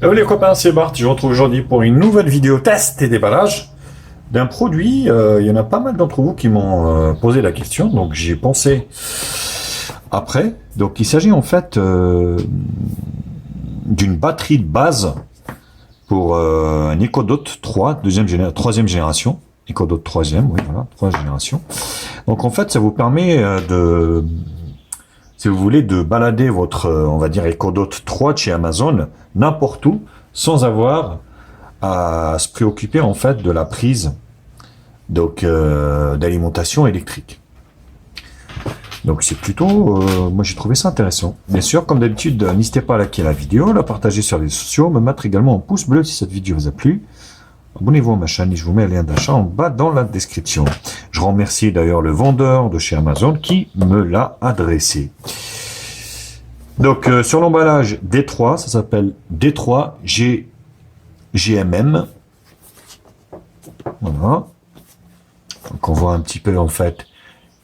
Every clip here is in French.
Hello les copains, c'est Bart. Je vous retrouve aujourd'hui pour une nouvelle vidéo test et déballage d'un produit. Il y en a pas mal d'entre vous qui m'ont posé la question, donc j'y ai pensé après. Donc il s'agit en fait d'une batterie de base pour un EcoDot 3, troisième génération. EcoDot 3e, oui voilà, 3 générations. Donc en fait ça vous permet si vous voulez, de balader votre, on va dire, EcoDot 3 de chez Amazon n'importe où, sans avoir à se préoccuper en fait de la prise donc d'alimentation électrique. Donc c'est plutôt, moi j'ai trouvé ça intéressant. Bien sûr, comme d'habitude, n'hésitez pas à liker la vidéo, la partager sur les réseaux sociaux, me mettre également un pouce bleu si cette vidéo vous a plu. Abonnez-vous à ma chaîne et je vous mets le lien d'achat en bas dans la description. Je remercie d'ailleurs le vendeur de chez Amazon qui me l'a adressé. Donc sur l'emballage D3, ça s'appelle D3 GMM. Voilà. Donc on voit un petit peu en fait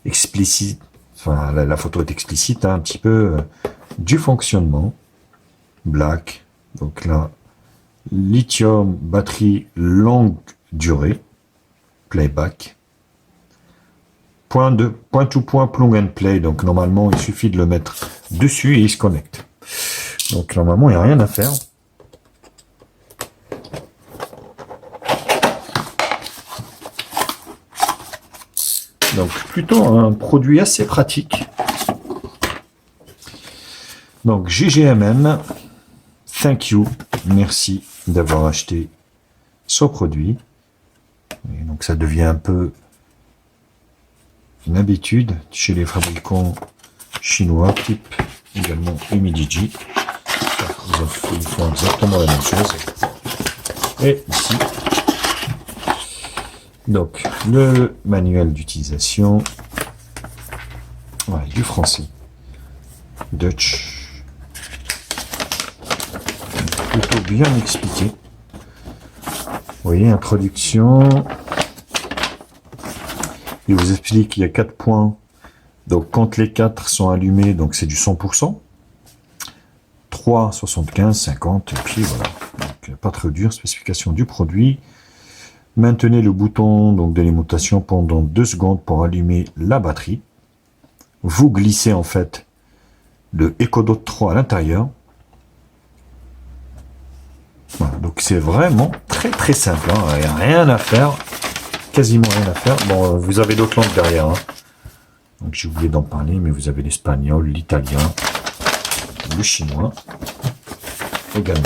explicite, enfin la photo est explicite, hein, un petit peu du fonctionnement. Black, donc là, lithium, batterie longue durée, playback. Point to point plug and play, donc normalement il suffit de le mettre dessus et il se connecte. Donc normalement il n'y a rien à faire. Donc plutôt un produit assez pratique. Donc GGMM, thank you, merci d'avoir acheté ce produit. Et donc ça devient un peu une habitude chez les fabricants chinois, type également Umidigi. Ils font exactement la même chose. Et ici, donc le manuel d'utilisation, ouais, du français, Dutch. Plutôt bien expliqué. Vous voyez, introduction. Il vous explique qu'il y a 4 points. Donc, quand les 4 sont allumés, donc c'est du 100%. 3, 75, 50, et puis voilà. Donc, pas trop dur. Spécification du produit. Maintenez le bouton donc d'alimentation pendant 2 secondes pour allumer la batterie. Vous glissez en fait le EcoDot 3 à l'intérieur. Voilà, donc c'est vraiment très simple, hein. Il n'y a rien à faire, quasiment rien à faire. Bon, vous avez d'autres langues derrière, hein. Donc j'ai oublié d'en parler, mais vous avez l'espagnol, l'italien, le chinois également.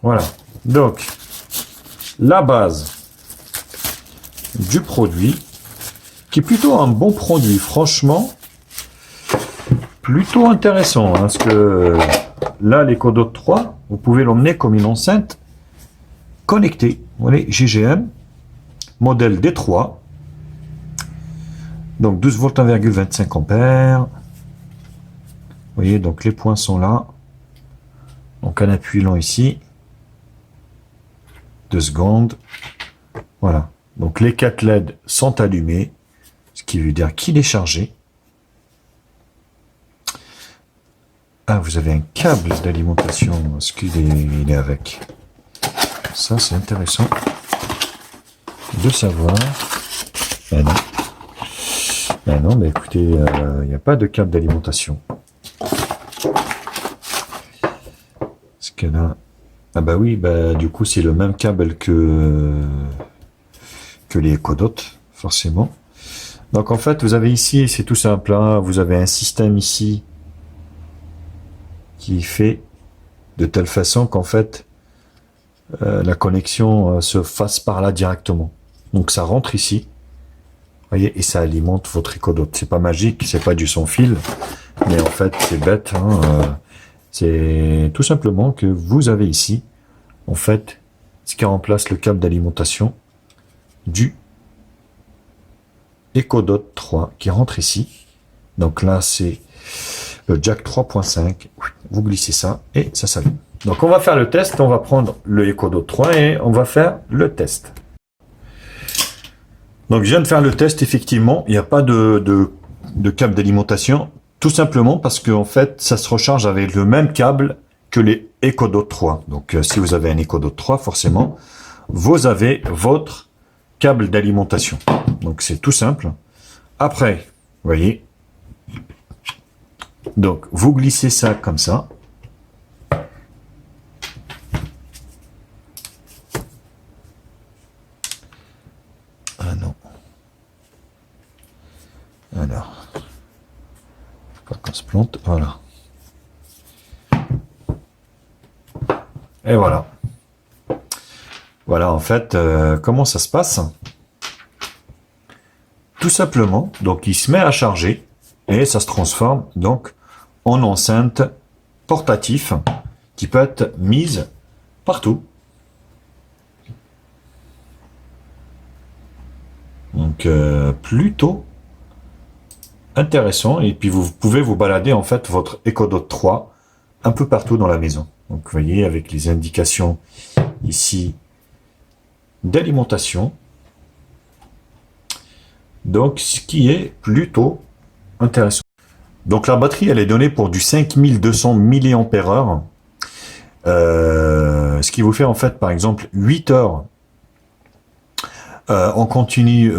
Voilà, donc la base du produit, qui est plutôt un bon produit, franchement. Plutôt intéressant, hein, parce que là, l'EcoDot 3, vous pouvez l'emmener comme une enceinte connectée. Vous voyez, GGM, modèle D3, donc 12 volts 1,25 ampères. Vous voyez, donc les points sont là. Donc en appuyant ici, 2 secondes. Voilà, donc les 4 LED sont allumés, ce qui veut dire qu'il est chargé. Ah, vous avez un câble d'alimentation. Est-ce qu'il est avec? Ça, c'est intéressant de savoir. Ben non. Ben non, mais écoutez, il n'y a pas de câble d'alimentation. Ce qu'elle a. Ah bah oui, bah du coup, c'est le même câble que les EcoDot, forcément. Donc en fait, vous avez ici, c'est tout simple, hein, vous avez un système ici qui fait de telle façon qu'en fait la connexion se fasse par là directement. Donc ça rentre ici, voyez, et ça alimente votre EcoDot. C'est pas magique, c'est pas du sans fil, mais en fait c'est bête, hein, c'est tout simplement que vous avez ici en fait ce qui remplace le câble d'alimentation du EcoDot 3 qui rentre ici. Donc là c'est le jack 3.5, vous glissez ça et ça s'allume. Donc on va faire le test, on va prendre le EcoDot 3 et on va faire le test. Donc je viens de faire le test, effectivement, il n'y a pas de câble d'alimentation. Tout simplement parce que en fait, ça se recharge avec le même câble que les EcoDot 3. Donc, si vous avez un EcoDot 3, forcément, vous avez votre câble d'alimentation. Donc, c'est tout simple. Après, vous voyez, donc vous glissez ça comme ça. Ah non. Alors, faut pas qu'on se plante. Voilà. Et voilà. Voilà, en fait, comment ça se passe? Tout simplement, donc il se met à charger et ça se transforme donc en enceinte portatif qui peut être mise partout. Donc plutôt intéressant, et puis vous pouvez vous balader en fait votre EcoDot 3 un peu partout dans la maison. Donc vous voyez avec les indications ici d'alimentation. Donc, ce qui est plutôt intéressant. Donc, la batterie, elle est donnée pour du 5200 mAh. Ce qui vous fait, en fait, par exemple, 8 heures en continu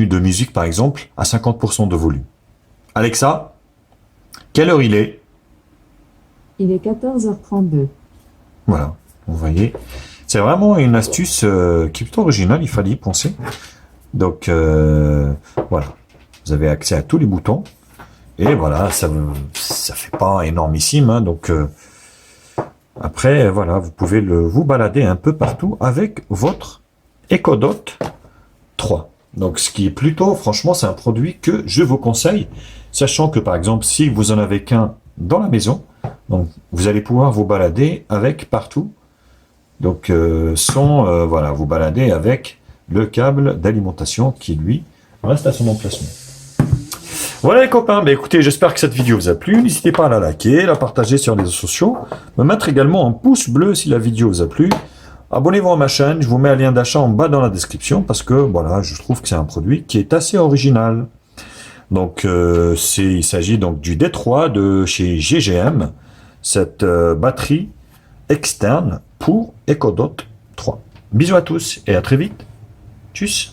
de musique, par exemple, à 50% de volume. Alexa, quelle heure il est? Il est 14h32. Voilà, vous voyez. C'est vraiment une astuce qui est plutôt originale, il fallait y penser. Donc, voilà. Vous avez accès à tous les boutons. Et voilà, ça fait pas énormissime. Hein, donc, après, voilà, vous pouvez vous balader un peu partout avec votre EcoDot 3. Donc, ce qui est plutôt, franchement, c'est un produit que je vous conseille. Sachant que, par exemple, si vous en avez qu'un dans la maison, donc, vous allez pouvoir vous balader avec partout. Donc, voilà, vous balader avec le câble d'alimentation qui, lui, reste à son emplacement. Voilà les copains, bah écoutez, j'espère que cette vidéo vous a plu. N'hésitez pas à la liker, la partager sur les réseaux sociaux, me mettre également un pouce bleu si la vidéo vous a plu. Abonnez-vous à ma chaîne, je vous mets un lien d'achat en bas dans la description parce que voilà, je trouve que c'est un produit qui est assez original. Donc, il s'agit donc du D3 de chez GGM, cette batterie externe pour EcoDot 3. Bisous à tous et à très vite. Tchuss.